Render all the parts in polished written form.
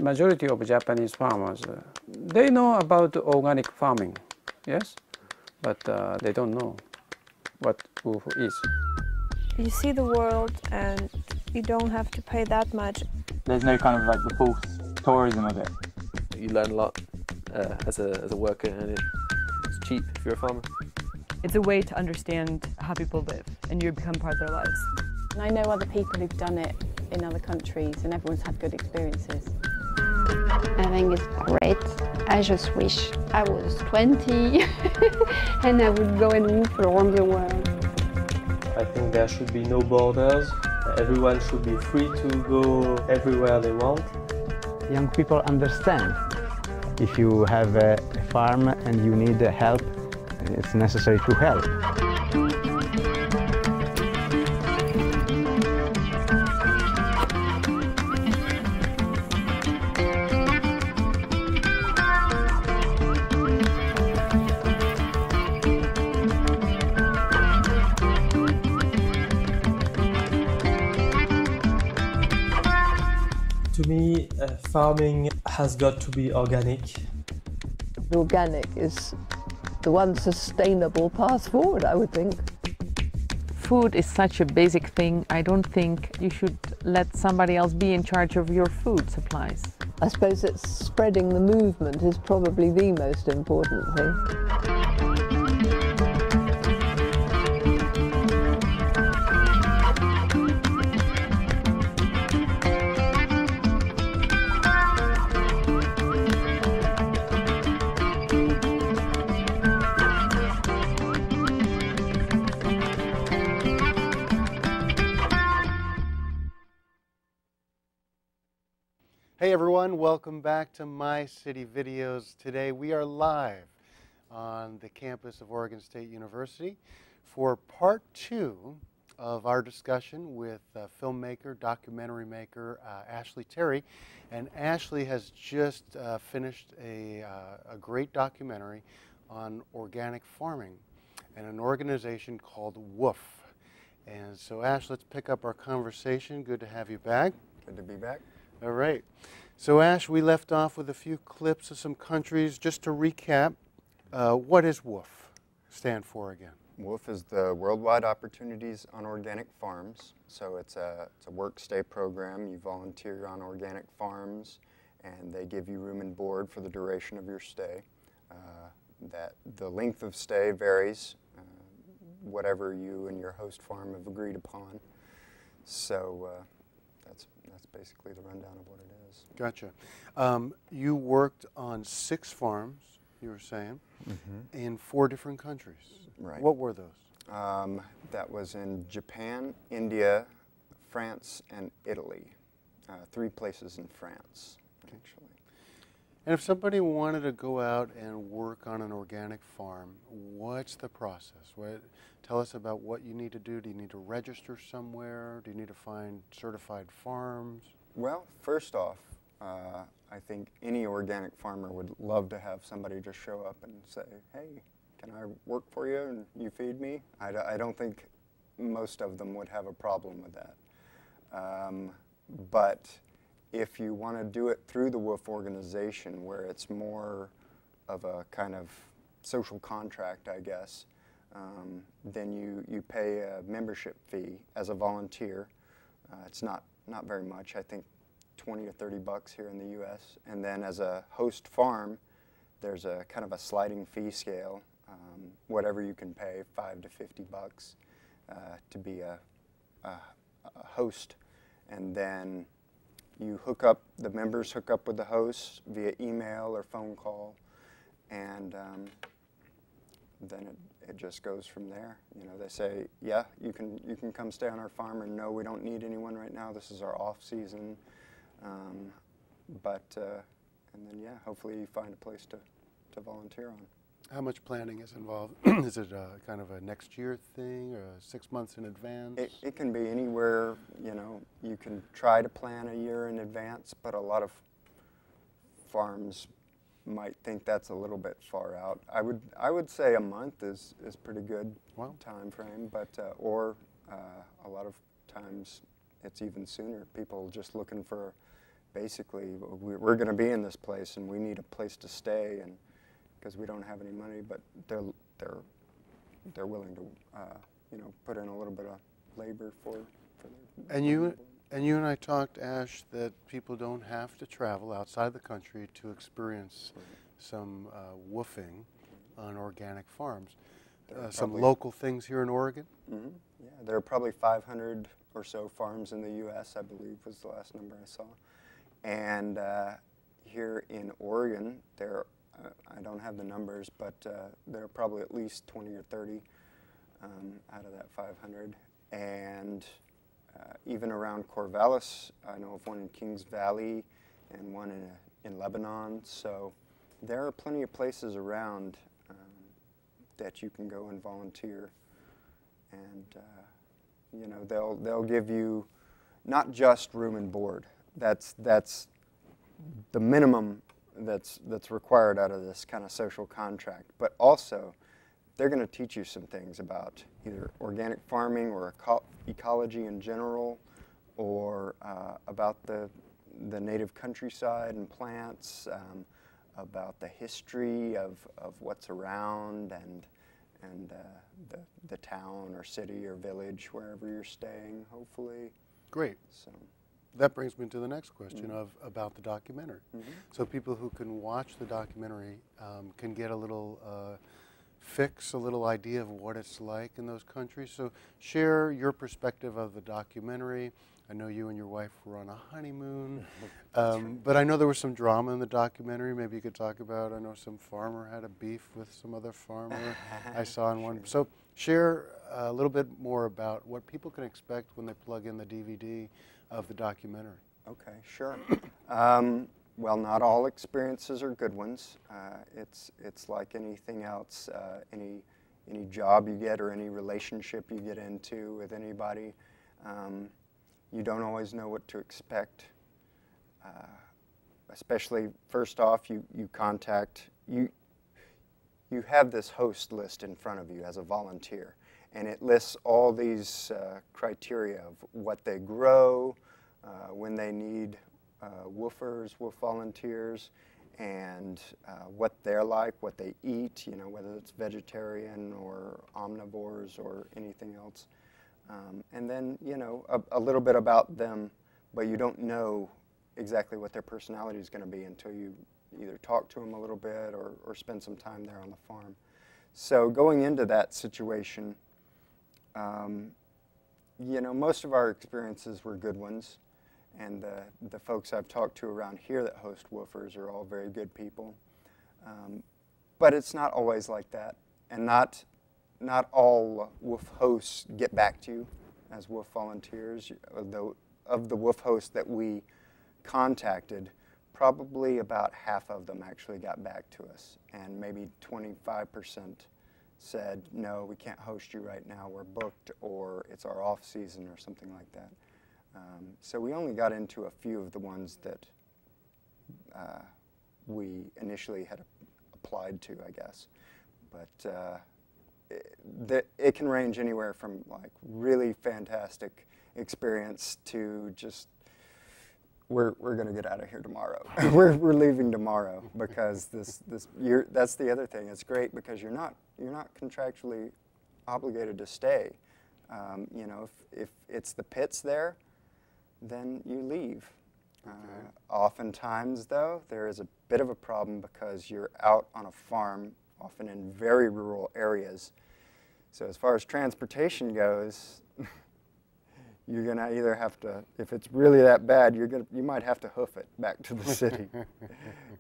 majority of Japanese farmers, they know about organic farming, yes, but they don't know what WOOF is. You see the world and you don't have to pay that much. There's no kind of like the false tourism of it. You learn a lot as a worker, and it's cheap if you're a farmer. It's a way to understand how people live, and you become part of their lives. And I know other people who've done it in other countries, and everyone's had good experiences. I think it's great. I just wish I was 20 and I would go and move around the world. I think there should be no borders. Everyone should be free to go everywhere they want. Young people understand. If you have a farm and you need help, it's necessary to help. To me, farming has got to be organic. The organic is the one sustainable path forward, I would think. Food is such a basic thing. I don't think you should let somebody else be in charge of your food supplies. I suppose that spreading the movement is probably the most important thing. Hey everyone, welcome back to My City Videos. Today we are live on the campus of Oregon State University for part 2 of our discussion with filmmaker, documentary maker Ashley Terry. And Ashley has just finished a great documentary on organic farming and an organization called WOOF. And so Ash, let's pick up our conversation. Good to have you back. Good to be back. All right. So Ash, we left off with a few clips of some countries. Just to recap, what does WOOF stand for again? WOOF is the Worldwide Opportunities on Organic Farms. So it's a work-stay program. You volunteer on organic farms, and they give you room and board for the duration of your stay. The length of stay varies, whatever you and your host farm have agreed upon. So that's basically the rundown of what it is. Gotcha. You worked on 6 farms, you were saying, in 4 different countries. Right. What were those? That was in Japan, India, France, and Italy. 3 places in France, actually. And if somebody wanted to go out and work on an organic farm, what's the process? Tell us about what you need to do. Do you need to register somewhere? Do you need to find certified farms? Well, first off, I think any organic farmer would love to have somebody just show up and say, hey, can I work for you and you feed me? I don't think most of them would have a problem with that. But if you want to do it through the WOOF organization, where it's more of a kind of social contract, I guess, then you pay a membership fee as a volunteer. It's not very much, I think 20 or 30 bucks here in the U.S. And then as a host farm, there's a kind of a sliding fee scale, whatever you can pay, 5 to 50 bucks to be a host. And then you the members hook up with the hosts via email or phone call, and then it just goes from there. You know, they say, yeah, you can come stay on our farm, or no, we don't need anyone right now. This is our off season. And then, yeah, hopefully you find a place to volunteer on. How much planning is involved? Is it kind of a next year thing, or 6 months in advance? It can be anywhere. You know, you can try to plan a year in advance, but a lot of farms might think that's a little bit far out. I would say a month is pretty good time frame, but a lot of times it's even sooner. People just looking for basically we're going to be in this place and we need a place to stay, and because we don't have any money, but they're willing to you know, put in a little bit of labor for their And you and I talked, Ash, that people don't have to travel outside the country to experience some woofing on organic farms. Some local things here in Oregon? Mm-hmm. Yeah, there are probably 500 or so farms in the U.S., I believe was the last number I saw. And here in Oregon, there, I don't have the numbers, but there are probably at least 20 or 30 out of that 500. And even around Corvallis, I know of one in Kings Valley and one in Lebanon. So there are plenty of places around that you can go and volunteer. And you know, they'll give you not just room and board. That's the minimum that's required out of this kind of social contract. But also, they're going to teach you some things about either organic farming or ecology in general, or about the native countryside and plants, about the history of what's around, and the town or city or village wherever you're staying, hopefully. Great. So that brings me to the next question about the documentary. So people who can watch the documentary can get a little fix, a little idea of what it's like in those countries. So share your perspective of the documentary. I know you and your wife were on a honeymoon, but I know there was some drama in the documentary. Maybe you could talk about, I know some farmer had a beef with some other farmer I saw in one. So share a little bit more about what people can expect when they plug in the DVD of the documentary. Okay, sure. Well, not all experiences are good ones. It's like anything else. Any job you get or any relationship you get into with anybody, you don't always know what to expect. Especially, first off, you have this host list in front of you as a volunteer, and it lists all these criteria of what they grow, when they need woofers, woof volunteers, and what they're like, what they eat, you know, whether it's vegetarian or omnivores or anything else. And then, you know, a little bit about them, but you don't know exactly what their personality is going to be until you either talk to them a little bit or spend some time there on the farm. So going into that situation, you know, most of our experiences were good ones. And the folks I've talked to around here that host woofers are all very good people. But it's not always like that. And not all woof hosts get back to you as woof volunteers. Of the woof hosts that we contacted, probably about half of them actually got back to us. And maybe 25% said, no, we can't host you right now, we're booked, or it's our off season or something like that. So we only got into a few of the ones that we initially had applied to, I guess. But it can range anywhere from like really fantastic experience to just we're going to get out of here tomorrow. we're leaving tomorrow because that's the other thing. It's great because you're not contractually obligated to stay. You know, if it's the pits there, then you leave. Oftentimes, though, there is a bit of a problem because you're out on a farm, often in very rural areas. So as far as transportation goes, you're going to either have to, if it's really that bad, you might have to hoof it back to the city.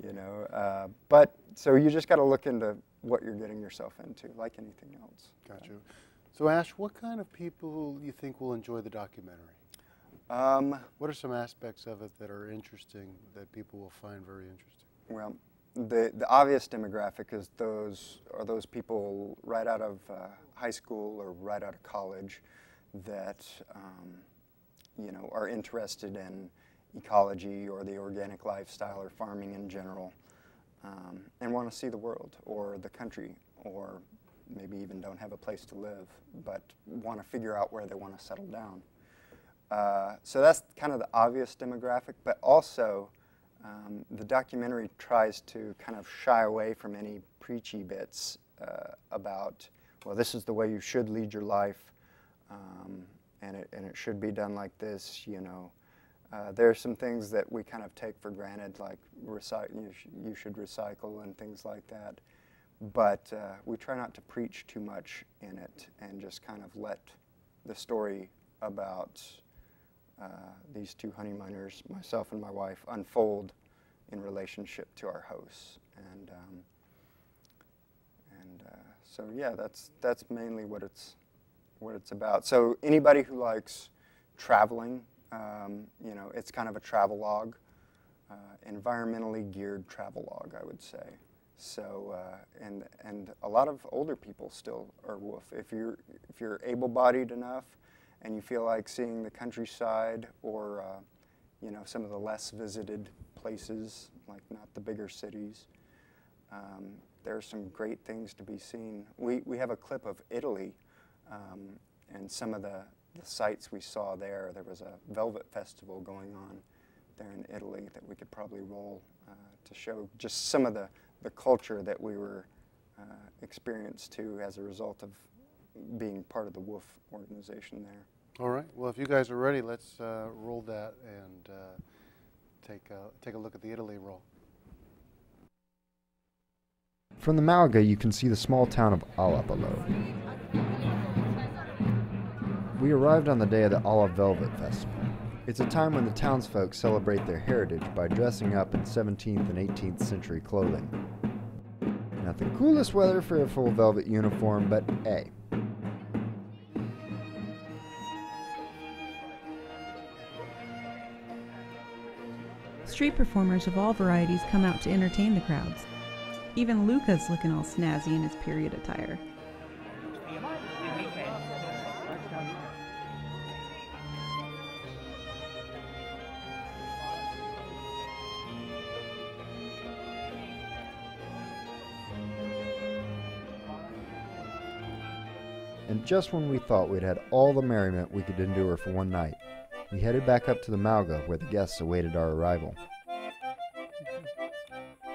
You know, but so you just got to look into what you're getting yourself into, like anything else. Got you. So Ash, what kind of people you think will enjoy the documentary? What are some aspects of it that are interesting that people will find very interesting? Well, the obvious demographic is those people right out of high school or right out of college that you know, are interested in ecology or the organic lifestyle or farming in general, and want to see the world or the country, or maybe even don't have a place to live but want to figure out where they want to settle down. So that's kind of the obvious demographic, but also the documentary tries to kind of shy away from any preachy bits about, well, this is the way you should lead your life, and it should be done like this, you know. There are some things that we kind of take for granted, like you should recycle and things like that. But we try not to preach too much in it and just kind of let the story about these two honeymooners, myself and my wife, unfold in relationship to our hosts. And so yeah, that's mainly what it's about. So anybody who likes traveling, you know, it's kind of a travelogue, environmentally geared travelogue, I would say. So and a lot of older people still are WWOOF. If you're able-bodied enough, and you feel like seeing the countryside or you know, some of the less visited places, like not the bigger cities, there are some great things to be seen. We have a clip of Italy, and some of the sights we saw there. There was a Velvet Festival going on there in Italy that we could probably roll to show just some of the culture that we were experienced to as a result of being part of the WWOOF organization there. All right. Well, if you guys are ready, let's roll that and take a look at the Italy roll. From the Malga, you can see the small town of Alla below. We arrived on the day of the Alla Velvet Festival. It's a time when the townsfolk celebrate their heritage by dressing up in 17th and 18th century clothing. Not the coolest weather for a full velvet uniform, but hey. Street performers of all varieties come out to entertain the crowds. Even Luca's looking all snazzy in his period attire. And just when we thought we'd had all the merriment we could endure for one night, we headed back up to the Malga where the guests awaited our arrival.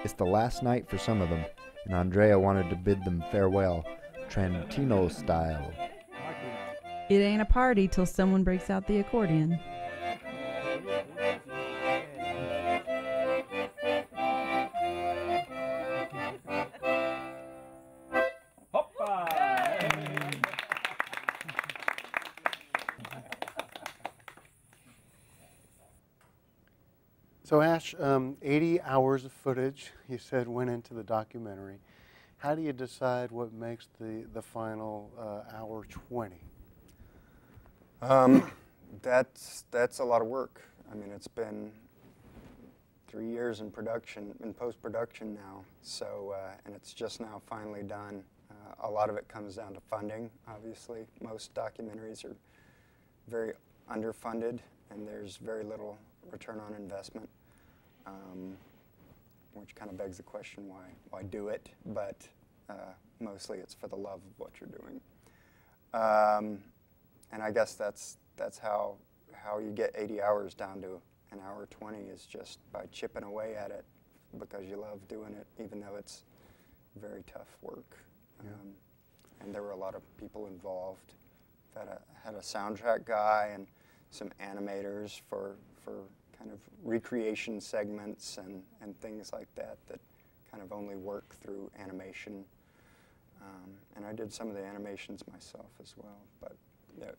It's the last night for some of them, and Andrea wanted to bid them farewell, Trentino style. It ain't a party till someone breaks out the accordion. So Ash, 80 hours of footage, you said, went into the documentary. How do you decide what makes the final hour 20? That's a lot of work. I mean, it's been 3 years in production, in post-production now, so, and it's just now finally done. A lot of it comes down to funding, obviously. Most documentaries are very underfunded, and there's very little return on investment, which kind of begs the question, why do it? But mostly it's for the love of what you're doing. And I guess that's how you get 80 hours down to an hour 20 is just by chipping away at it because you love doing it, even though it's very tough work. Yeah. And there were a lot of people involved. Had a soundtrack guy and some animators for kind of recreation segments and things like that kind of only work through animation. And I did some of the animations myself as well, but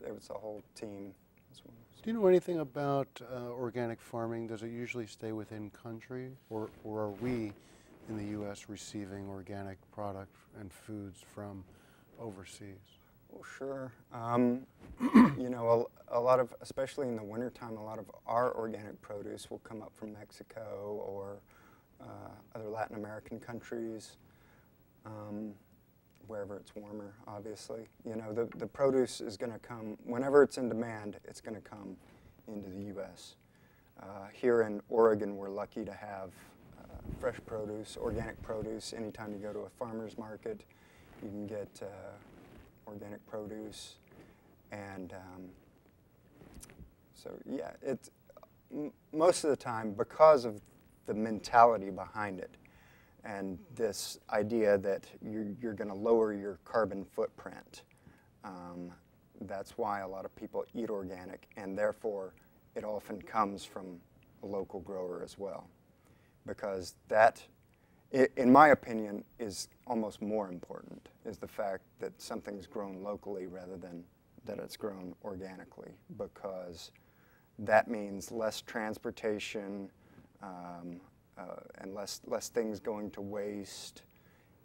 it was a whole team as well. Do you know anything about organic farming? Does it usually stay within country, or are we in the U.S. receiving organic product and foods from overseas? Well, sure. You know, a lot of, especially in the wintertime, a lot of our organic produce will come up from Mexico or other Latin American countries, wherever it's warmer, obviously. You know, the produce is going to come, whenever it's in demand, it's going to come into the U.S. Here in Oregon, we're lucky to have fresh produce, organic produce. Anytime you go to a farmer's market, you can get organic produce, and So yeah, it's most of the time because of the mentality behind it and this idea that you're going to lower your carbon footprint. That's why a lot of people eat organic, and therefore it often comes from a local grower as well, because that, in my opinion, is almost more important, is the fact that something's grown locally rather than that it's grown organically, because that means less transportation and less things going to waste,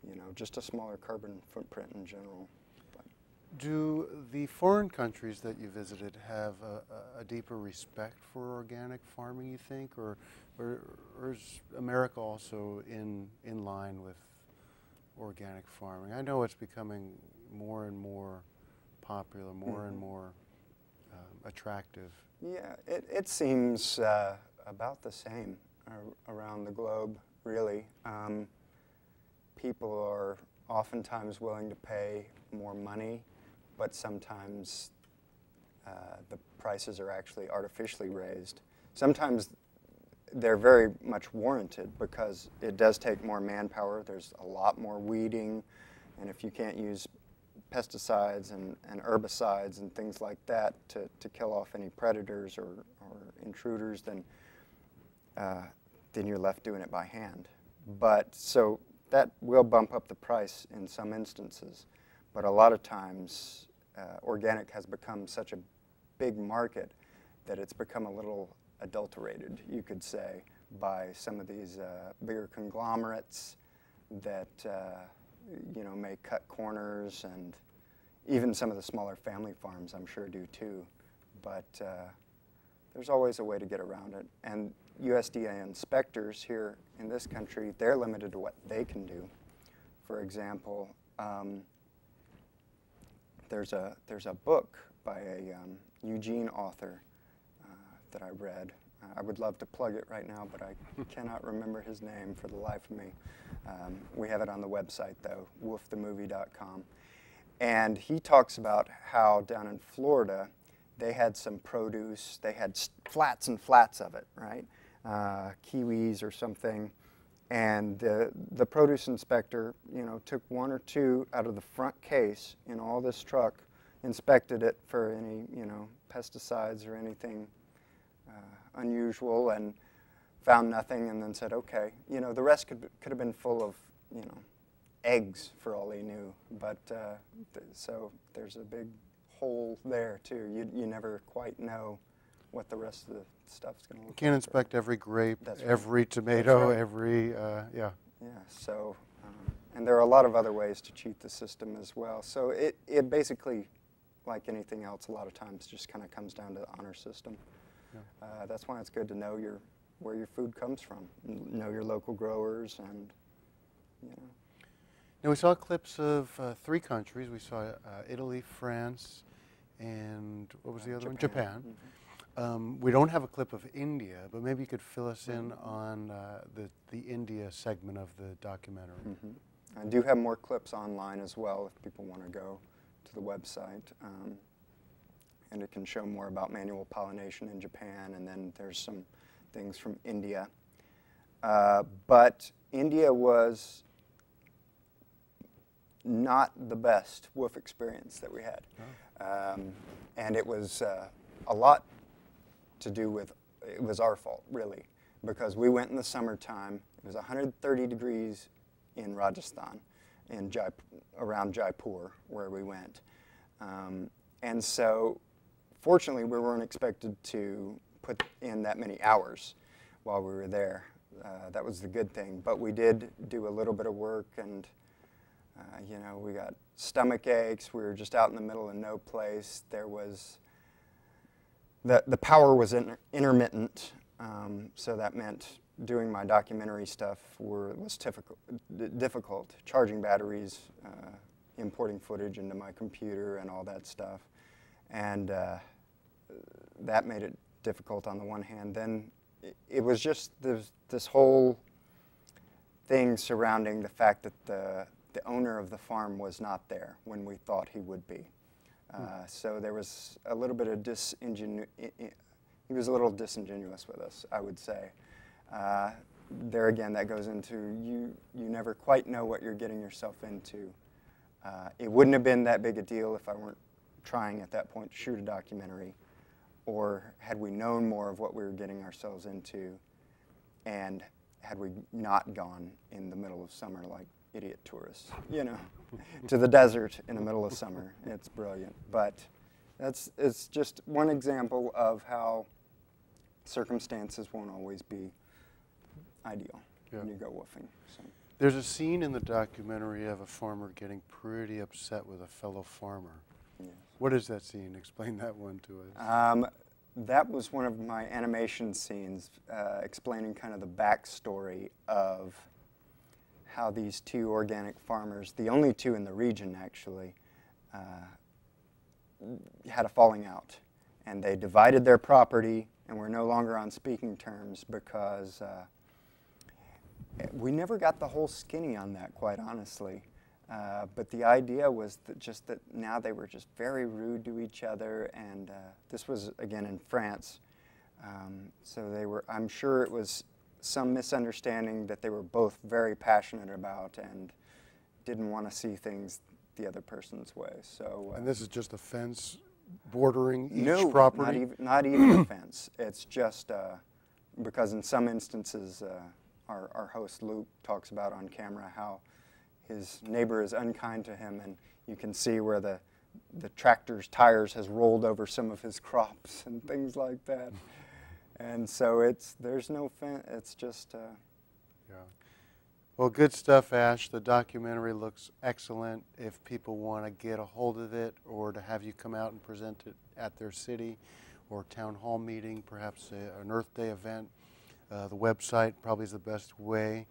you know, just a smaller carbon footprint in general. Do the foreign countries that you visited have a deeper respect for organic farming, you think, or is America also in line with organic farming? I know it's becoming more and more popular, more and more attractive. Yeah, it seems about the same around the globe, really. People are oftentimes willing to pay more money, but sometimes the prices are actually artificially raised. Sometimes they're very much warranted because it does take more manpower. There's a lot more weeding, and if you can't use pesticides and herbicides and things like that to kill off any predators or intruders, then you're left doing it by hand. But so that will bump up the price in some instances. But a lot of times, organic has become such a big market that it's become a little adulterated, you could say, by some of these bigger conglomerates that you know, may cut corners, and even some of the smaller family farms, I'm sure, do too. But there's always a way to get around it. And USDA inspectors here in this country, they're limited to what they can do. For example, there's a book by a Eugene author that I read. I would love to plug it right now, but I cannot remember his name for the life of me. We have it on the website, though, woofthemovie.com. And he talks about how down in Florida, they had some produce, they had flats and flats of it, right? Kiwis or something. And the produce inspector, you know, took one or two out of the front case in all this truck, inspected it for any, you know, pesticides or anything unusual, and found nothing, and then said, okay. You know, the rest could have been full of, you know, eggs for all he knew. But so there's a big hole there too. You never quite know what the rest of the stuff's going to look like. You can't inspect every grape, That's every right. tomato, That's right. every, yeah. Yeah, so, and there are a lot of other ways to cheat the system as well. So it basically, like anything else, a lot of times just kind of comes down to the honor system. Yeah. That's why it's good to know where your food comes from, know your local growers, and, you know. Now, we saw clips of 3 countries. We saw Italy, France, and what was the other one? Japan. Mm-hmm. We don't have a clip of India, but maybe you could fill us in on the India segment of the documentary. Mm-hmm. I do have more clips online as well if people want to go to the website. And it can show more about manual pollination in Japan, and then there's some things from India. But India was not the best WWOOF experience that we had. Oh. And it was a lot to do with, it was our fault, really, because we went in the summertime. It was 130 degrees in Rajasthan, around Jaipur, where we went. And so, fortunately, we weren't expected to put in that many hours while we were there. That was the good thing. But we did do a little bit of work, and you know, we got stomach aches. We were just out in the middle of no place. There was, the power was intermittent, so that meant doing my documentary stuff was difficult. Charging batteries, importing footage into my computer and all that stuff. And that made it difficult on the one hand. Then it was just this whole thing surrounding the fact that the owner of the farm was not there when we thought he would be. So there was a little bit of he was a little disingenuous with us, I would say. There again, that goes into you never quite know what you're getting yourself into. It wouldn't have been that big a deal if I weren't trying at that point to shoot a documentary, or had we known more of what we were getting ourselves into, and had we not gone in the middle of summer like idiot tourists, you know, to the desert in the middle of summer. It's brilliant. But it's just one example of how circumstances won't always be ideal when you go woofing. So. There's a scene in the documentary of a farmer getting pretty upset with a fellow farmer. Yes. What is that scene? Explain that one to us. That was one of my animation scenes explaining kind of the backstory of how these two organic farmers, the only two in the region actually, had a falling out. And they divided their property and were no longer on speaking terms because we never got the whole skinny on that, quite honestly. But the idea was that just that now they were just very rude to each other, and this was, again, in France. So they were, I'm sure it was some misunderstanding that they were both very passionate about and didn't want to see things the other person's way. So. And this is just a fence bordering each no, property? not even a fence. It's just because in some instances, our host Luke talks about on camera how his neighbor is unkind to him, and you can see where the tractor's tires has rolled over some of his crops and things like that. And so there's no fence. It's just. Yeah. Well, good stuff, Ash. The documentary looks excellent. If people want to get a hold of it or to have you come out and present it at their city or town hall meeting, perhaps an Earth Day event, the website probably is the best way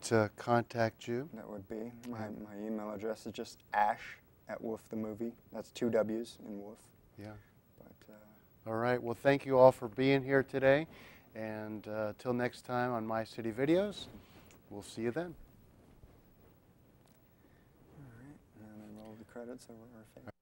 to contact you. That would be. My email address is just ash@woofthemovie. That's 2 W's in woof. Yeah. But, all right. Well, thank you all for being here today. And till next time on My City Videos, we'll see you then. All right. And then roll the credits over our face.